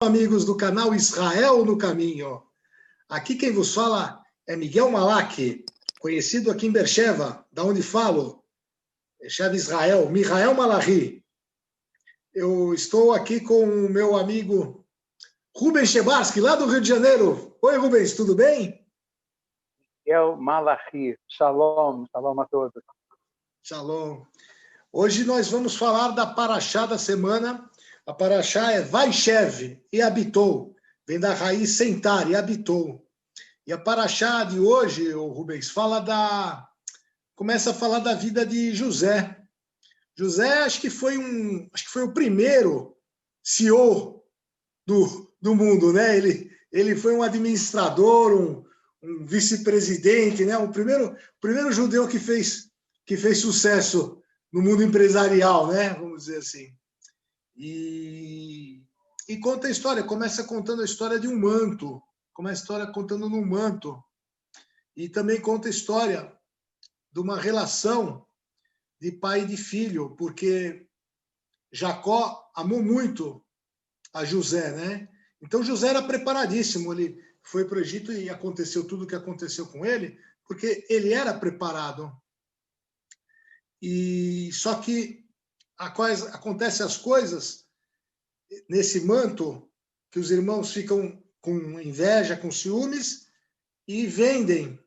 amigos do canal Israel no Caminho. Aqui quem vos fala é Miguel Malak, conhecido aqui em Beersheba, da onde falo, Beersheba, Israel, Mihael Malachi. Eu estou aqui com o meu amigo Rubens Shebarsky, lá do Rio de Janeiro. Oi, Rubens, tudo bem? Miguel Malachi, shalom, shalom a todos. Shalom. Hoje nós vamos falar da paraxá da semana. A paraxá é Vaishev, e habitou. Vem da raiz sentar, e habitou. E a paraxá de hoje, o Rubens, começa a falar da vida de José. José, acho que foi o primeiro CEO do mundo, né? Ele foi um administrador, um vice-presidente, né? O primeiro judeu que fez sucesso no mundo empresarial, né? Vamos dizer assim. E conta a história, começa contando a história de um manto, começa a história contando num manto, e também conta a história de uma relação de pai e de filho, porque Jacó amou muito a José, né? Então José era preparadíssimo, ele foi para o Egito e aconteceu tudo o que aconteceu com ele, porque ele era preparado. E só que acontecem as coisas nesse manto que os irmãos ficam com inveja, com ciúmes e vendem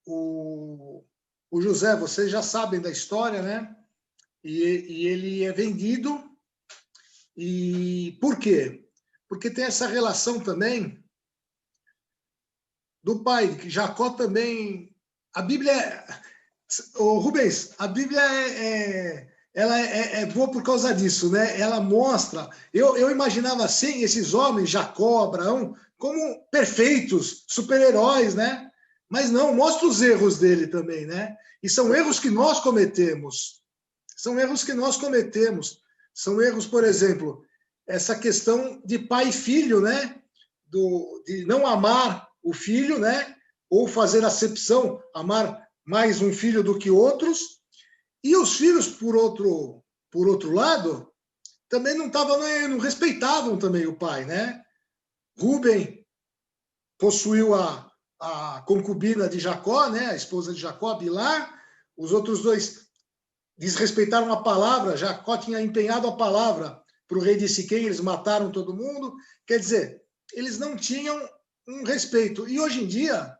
o José. Vocês já sabem da história, né? E ele é vendido. E por quê? Porque tem essa relação também do pai, que Jacó também. A Bíblia, Rubens, a Bíblia ela é boa por causa disso, né? Ela mostra. Eu imaginava assim esses homens, Jacó, Abraão, como perfeitos, super-heróis, né? Mas não, mostra os erros dele também, né? E são erros que nós cometemos. São erros que nós cometemos. São erros, por exemplo, essa questão de pai e filho, né? De não amar o filho, né? Ou fazer acepção, amar mais um filho do que outros. E os filhos, por outro lado, também não respeitavam também o pai, né? Rúben possuiu a concubina de Jacó, né? A esposa de Jacó, Bilá. Os outros dois desrespeitaram a palavra. Jacó tinha empenhado a palavra para o rei de Siquém, eles mataram todo mundo. Quer dizer, eles não tinham um respeito. E hoje em dia,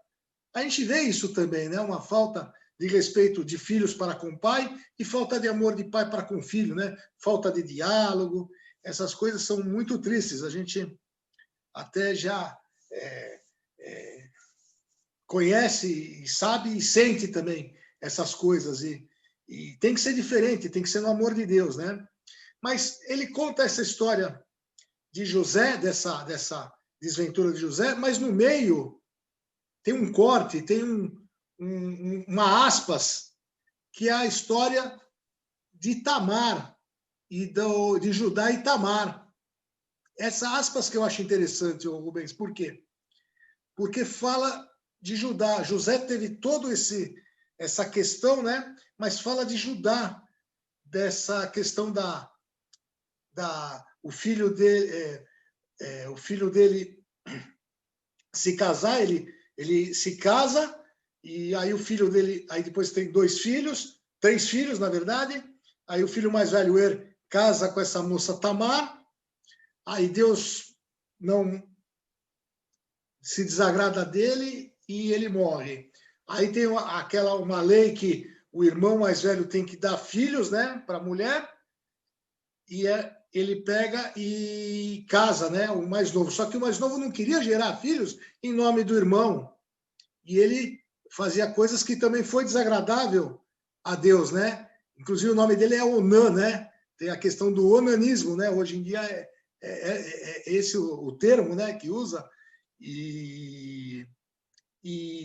a gente vê isso também, né? Uma falta de respeito de filhos para com o pai e falta de amor de pai para com o filho, né? Falta de diálogo. Essas coisas são muito tristes. A gente até já conhece e sabe e sente também essas coisas. E tem que ser diferente, tem que ser no amor de Deus, né? Mas ele conta essa história de José, dessa desventura de José, mas no meio tem um corte, tem uma aspas, que é a história de Tamar, de Judá e Tamar. Essa aspas que eu acho interessante, Rubens, por quê? Porque fala de Judá. José teve todo essa questão, né? Mas fala de Judá, dessa questão o filho dele se casar, ele se casa, e aí o filho dele, aí depois tem três filhos, na verdade. Aí o filho mais velho, casa com essa moça Tamar. Aí Deus não se desagrada dele e ele morre. Aí tem uma lei que o irmão mais velho tem que dar filhos, né, para a mulher, e ele pega e casa, né, o mais novo. Só que o mais novo não queria gerar filhos em nome do irmão. E ele fazia coisas que também foi desagradável a Deus, né? Inclusive o nome dele é Onã, né? Tem a questão do onanismo, né? Hoje em dia é esse o termo, né, que usa. E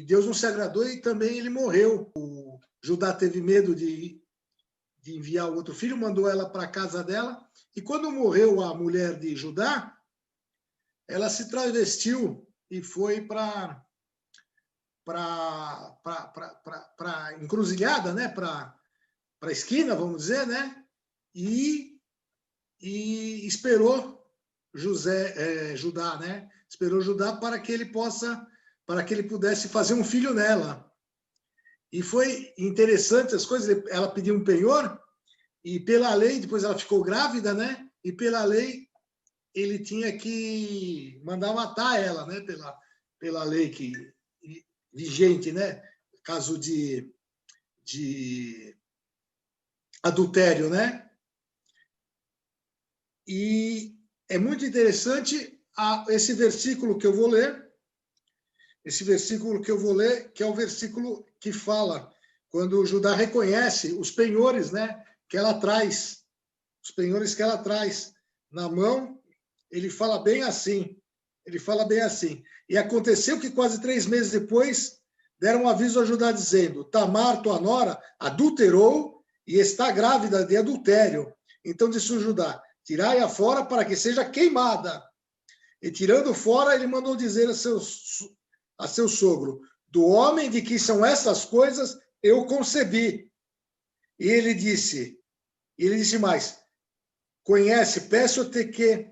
Deus não se agradou e também ele morreu. O Judá teve medo de enviar o outro filho, mandou ela para a casa dela. E quando morreu a mulher de Judá, ela se travestiu e foi para encruzilhada, né? Para esquina, vamos dizer, né? E esperou Judá, né? Esperou Judá para que ele pudesse fazer um filho nela. E foi interessante as coisas, ela pediu um penhor, e pela lei, depois ela ficou grávida, né? E pela lei, ele tinha que mandar matar ela, né? Pela lei vigente, né? Caso de adultério, né? E é muito interessante esse versículo que eu vou ler, que é o versículo que fala quando Judá reconhece os penhores, né, que ela traz, os penhores que ela traz na mão. Ele fala bem assim, e aconteceu que quase 3 meses depois deram um aviso a Judá dizendo: Tamar, tua nora, adulterou e está grávida de adultério. Então disse o Judá: tirai-a fora para que seja queimada. E tirando fora, ele mandou dizer a seu sogro: do homem de que são essas coisas, eu concebi. E ele disse mais: conhece, peço-te que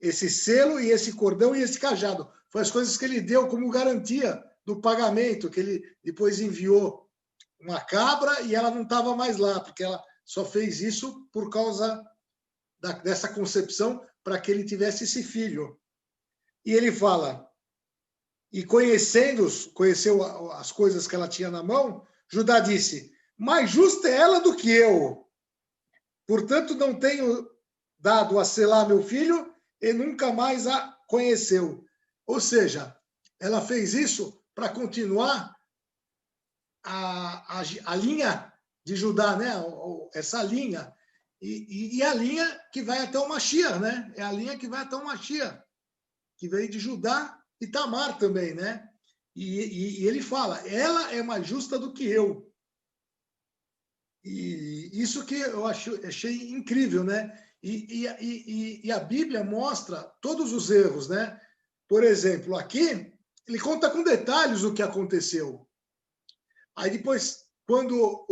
esse selo e esse cordão e esse cajado. Foi as coisas que ele deu como garantia do pagamento, que ele depois enviou uma cabra e ela não estava mais lá, porque ela só fez isso por causa dessa concepção para que ele tivesse esse filho. E ele fala, e conheceu as coisas que ela tinha na mão, Judá disse: mais justa é ela do que eu. Portanto, não tenho dado a selar meu filho e nunca mais a conheceu. Ou seja, ela fez isso para continuar a linha de Judá, né? Essa linha. E a linha que vai até o Mashiach, né? É a linha que vai até o Mashiach, que veio de Judá e Tamar também, né? E ele fala, ela é mais justa do que eu. E isso que eu achei incrível, né? E a Bíblia mostra todos os erros, né? Por exemplo, aqui, ele conta com detalhes o que aconteceu. Aí depois, quando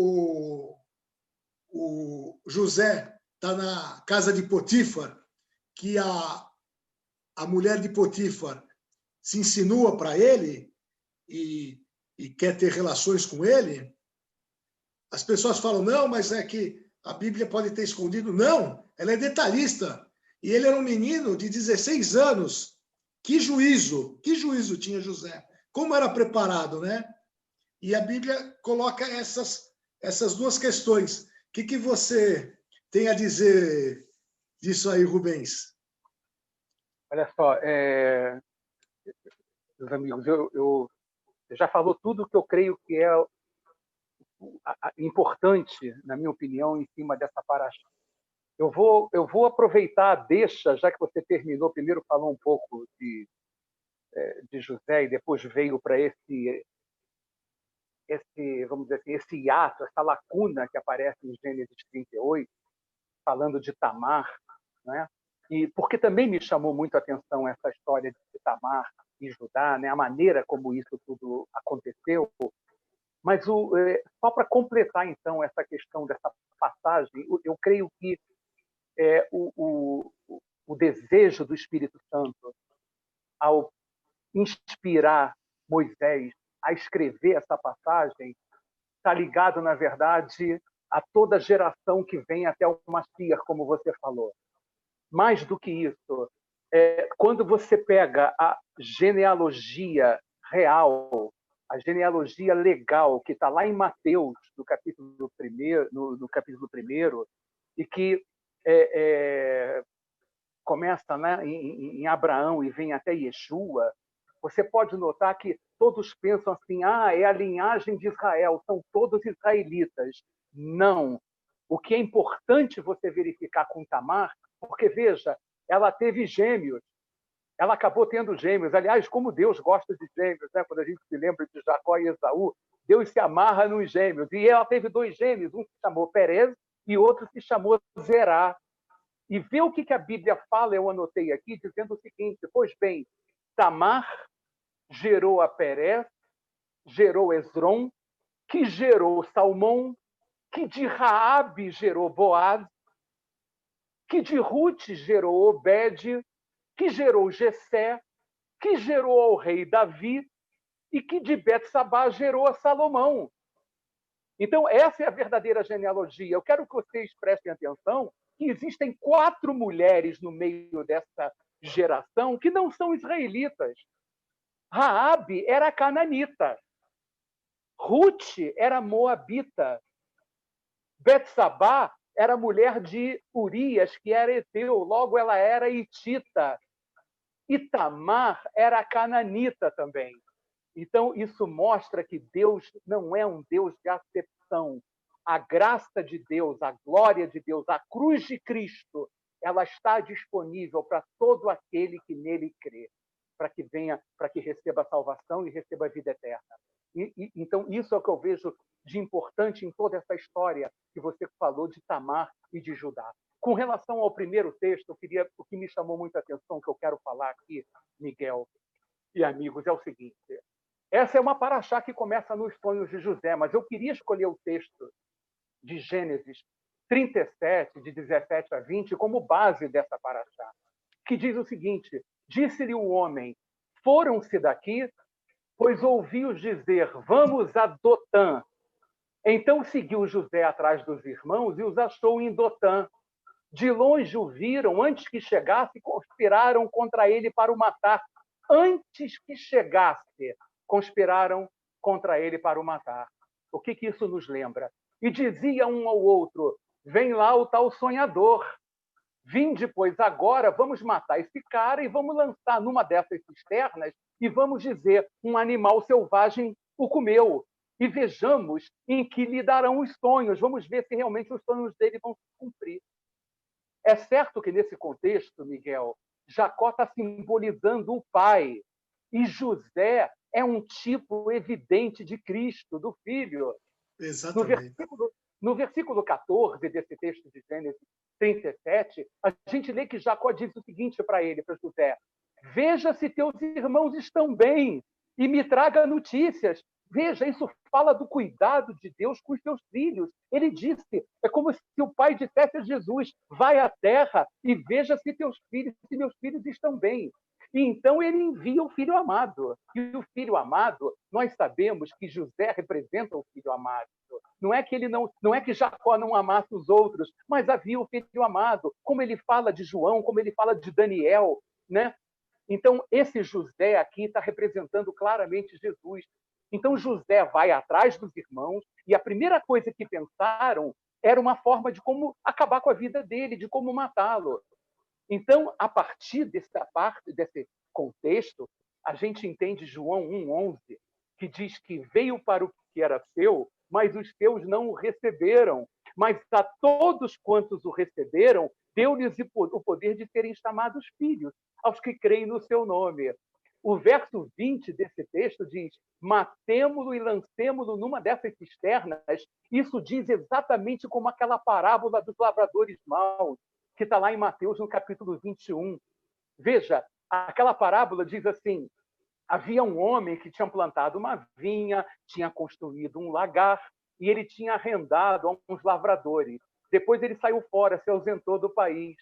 o José está na casa de Potifar, que a mulher de Potifar se insinua para ele e quer ter relações com ele, as pessoas falam, não, mas é que a Bíblia pode ter escondido. Não, ela é detalhista. E ele era um menino de 16 anos. Que juízo tinha José. Como era preparado, né? E a Bíblia coloca essas duas questões. O que você tem a dizer disso aí, Rubens? Olha só, meus amigos, eu já falou tudo o que eu creio que é importante, na minha opinião, em cima dessa paraxá. Eu vou aproveitar a deixa, já que você terminou, primeiro falou um pouco de José e depois veio para esse, vamos dizer assim, esse hiato, essa lacuna que aparece em Gênesis 38, falando de Tamar, né? E porque também me chamou muito a atenção essa história de Tamar e Judá, né? A maneira como isso tudo aconteceu. Mas só para completar, então, essa questão dessa passagem, eu creio que o desejo do Espírito Santo ao inspirar Moisés a escrever essa passagem está ligado, na verdade, a toda geração que vem até o Mashiach, como você falou. Mais do que isso, quando você pega a genealogia real, a genealogia legal, que está lá em Mateus, no capítulo 1, e que começa, né, em Abraão e vem até Yeshua, você pode notar que todos pensam assim, é a linhagem de Israel, são todos israelitas. Não. O que é importante você verificar com Tamar, porque, veja, ela teve gêmeos, ela acabou tendo gêmeos. Aliás, como Deus gosta de gêmeos, né? Quando a gente se lembra de Jacó e Esaú, Deus se amarra nos gêmeos. E ela teve 2 gêmeos, um se chamou Perez e outro se chamou Zerá. E vê o que a Bíblia fala, eu anotei aqui, dizendo o seguinte, pois bem, Tamar gerou a Perez, gerou Esrom, que gerou Salmão, que de Raabe gerou Boaz, que de Ruth gerou Obed, que gerou Jessé, que gerou ao rei Davi e que de Betsabá gerou a Salomão. Então, essa é a verdadeira genealogia. Eu quero que vocês prestem atenção que existem 4 mulheres no meio dessa geração que não são israelitas. Raabe era cananita. Ruth era moabita. Betsabá era mulher de Urias, que era heteu, logo ela era hitita. E Tamar era cananita também. Então, isso mostra que Deus não é um Deus de acepção. A graça de Deus, a glória de Deus, a cruz de Cristo, ela está disponível para todo aquele que nele crê, para que venha, para que receba a salvação e receba a vida eterna. Então, isso é o que eu vejo de importante em toda essa história que você falou de Tamar e de Judá. Com relação ao primeiro texto, o que me chamou muita atenção, que eu quero falar aqui, Miguel e amigos, é o seguinte. Essa é uma paraxá que começa nos sonhos de José, mas eu queria escolher o texto de Gênesis 37, de 17 a 20, como base dessa paraxá, que diz o seguinte: disse-lhe o homem, foram-se daqui, pois ouvi-os dizer, vamos a Dotã. Então seguiu José atrás dos irmãos e os achou em Dotã. De longe o viram, antes que chegasse, conspiraram contra ele para o matar. Antes que chegasse, conspiraram contra ele para o matar. O que isso nos lembra? E dizia um ao outro, vem lá o tal sonhador. Vinde, pois, agora vamos matar esse cara e vamos lançar numa dessas cisternas e vamos dizer, um animal selvagem o comeu. E vejamos em que lhe darão os sonhos. Vamos ver se realmente os sonhos dele vão se cumprir. É certo que, nesse contexto, Miguel, Jacó está simbolizando o pai. E José é um tipo evidente de Cristo, do Filho. Exatamente. No versículo 14 desse texto de Gênesis 37, a gente lê que Jacó diz o seguinte para ele, para José: veja se teus irmãos estão bem e me traga notícias. Veja, isso fala do cuidado de Deus com os seus filhos. Ele disse, é como se o pai dissesse a Jesus, vai à terra e veja se meus filhos estão bem. E então ele envia o filho amado. E o filho amado, nós sabemos que José representa o filho amado. Não é que Jacó não amasse os outros, mas havia o filho amado, como ele fala de João, como ele fala de Daniel, né? Então, esse José aqui está representando claramente Jesus. Então, José vai atrás dos irmãos e a primeira coisa que pensaram era uma forma de como acabar com a vida dele, de como matá-lo. Então, a partir desse contexto, a gente entende João 1,11, que diz que veio para o que era seu, mas os seus não o receberam. Mas a todos quantos o receberam, deu-lhes o poder de serem chamados filhos, aos que creem no seu nome. O verso 20 desse texto diz, matemo-lo e lancemo-lo numa dessas cisternas. Isso diz exatamente como aquela parábola dos lavradores maus, que está lá em Mateus, no capítulo 21. Veja, aquela parábola diz assim, havia um homem que tinha plantado uma vinha, tinha construído um lagar, e ele tinha arrendado a uns lavradores. Depois ele saiu fora, se ausentou do país.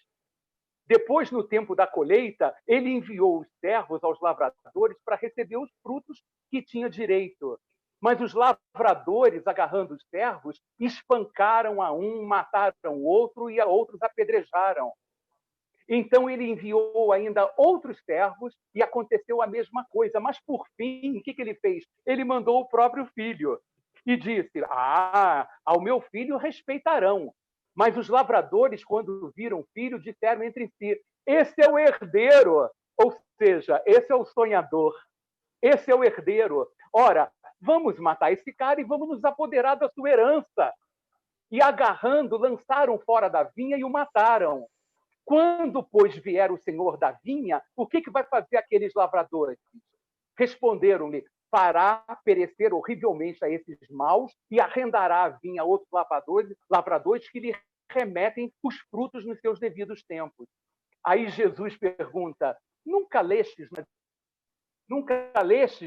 Depois, no tempo da colheita, ele enviou os servos aos lavradores para receber os frutos que tinha direito. Mas os lavradores, agarrando os servos, espancaram a um, mataram o outro e a outros apedrejaram. Então ele enviou ainda outros servos e aconteceu a mesma coisa. Mas, por fim, o que ele fez? Ele mandou o próprio filho e disse, ao meu filho respeitarão. Mas os lavradores, quando viram o filho, disseram entre si, esse é o herdeiro, ou seja, esse é o sonhador, esse é o herdeiro. Ora, vamos matar esse cara e vamos nos apoderar da sua herança. E agarrando, lançaram fora da vinha e o mataram. Quando, pois, vier o senhor da vinha, o que vai fazer aqueles lavradores? Responderam-lhe, fará perecer horrivelmente a esses maus e arrendará a vinha a outros lavradores que lhe remetem os frutos nos seus devidos tempos. Aí Jesus pergunta, nunca lestes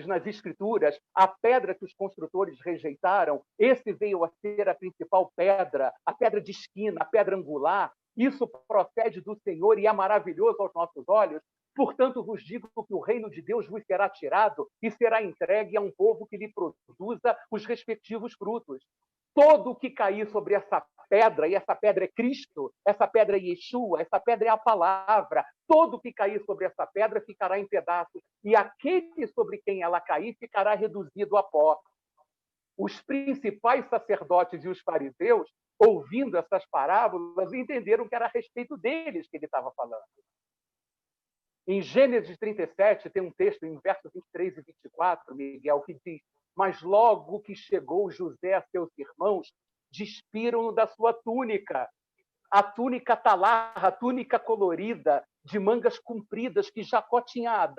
nas Escrituras a pedra que os construtores rejeitaram? Esse veio a ser a principal pedra, a pedra de esquina, a pedra angular. Isso procede do Senhor e é maravilhoso aos nossos olhos. Portanto, vos digo que o reino de Deus vos será tirado e será entregue a um povo que lhe produza os respectivos frutos. Todo o que cair sobre essa pedra, e essa pedra é Cristo, essa pedra é Yeshua, essa pedra é a palavra, todo o que cair sobre essa pedra ficará em pedaços, e aquele sobre quem ela cair ficará reduzido a pó. Os principais sacerdotes e os fariseus, ouvindo essas parábolas, entenderam que era a respeito deles que ele estava falando. Em Gênesis 37, tem um texto, em versos 23 e 24, Miguel, que diz: mas logo que chegou José a seus irmãos, despiram-no da sua túnica, a túnica talar, a túnica colorida, de mangas compridas, que Jacó tinha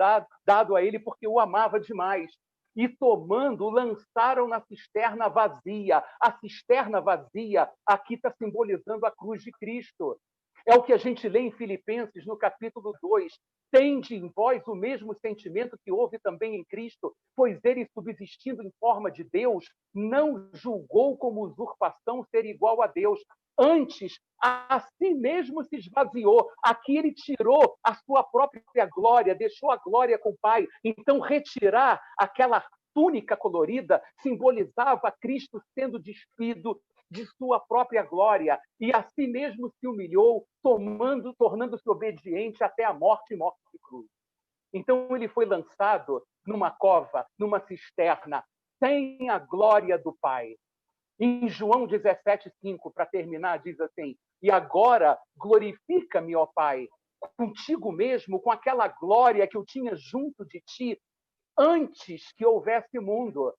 dado a ele porque o amava demais. E tomando, lançaram na cisterna vazia. A cisterna vazia aqui está simbolizando a cruz de Cristo. É o que a gente lê em Filipenses, no capítulo 2. Tende em vós o mesmo sentimento que houve também em Cristo, pois ele, subsistindo em forma de Deus, não julgou como usurpação ser igual a Deus. Antes, a si mesmo se esvaziou. Aqui ele tirou a sua própria glória, deixou a glória com o Pai. Então, retirar aquela túnica colorida simbolizava Cristo sendo despido de sua própria glória, e a si mesmo se humilhou, tornando-se obediente até a morte e morte de cruz. Então ele foi lançado numa cova, numa cisterna, sem a glória do Pai. Em João 17,5, para terminar, diz assim: e agora glorifica-me, ó Pai, contigo mesmo, com aquela glória que eu tinha junto de ti, antes que houvesse mundo.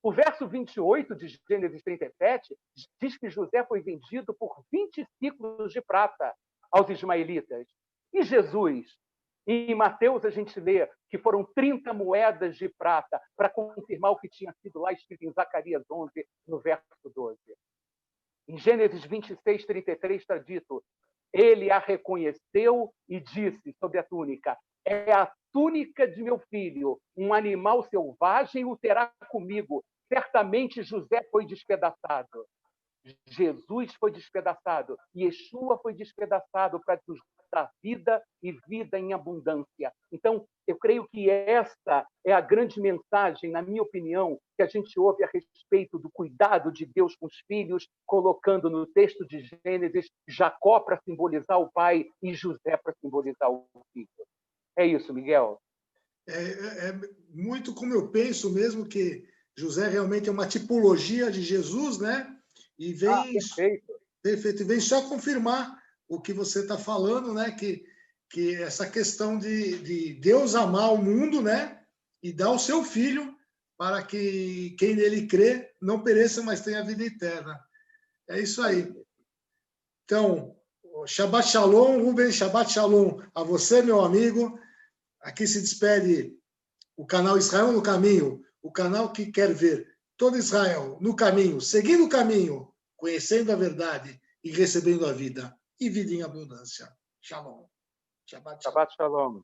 O verso 28 de Gênesis 37 diz que José foi vendido por 20 ciclos de prata aos ismaelitas. E Jesus? Em Mateus a gente lê que foram 30 moedas de prata, para confirmar o que tinha sido lá escrito em Zacarias 11, no verso 12. Em Gênesis 26, 33 está dito: ele a reconheceu e disse sobre a túnica: é a túnica de meu filho, um animal selvagem o terá comigo. Certamente José foi despedaçado. Jesus foi despedaçado. Yeshua foi despedaçado para nos dar vida e vida em abundância. Então, eu creio que essa é a grande mensagem, na minha opinião, que a gente ouve a respeito do cuidado de Deus com os filhos, colocando no texto de Gênesis Jacó para simbolizar o pai e José para simbolizar o filho. É isso, Miguel. É muito como eu penso mesmo, que José realmente é uma tipologia de Jesus, né? E vem, perfeito, vem só confirmar o que você está falando, né? Que essa questão de Deus amar o mundo, né? E dar o seu filho para que quem nele crê não pereça, mas tenha vida eterna. É isso aí. Então, Shabbat Shalom, Rubens, Shabbat Shalom a você, meu amigo. Aqui se despede o canal Israel no Caminho, o canal que quer ver todo Israel no caminho, seguindo o caminho, conhecendo a verdade e recebendo a vida, e vida em abundância. Shalom. Shabbat Shalom.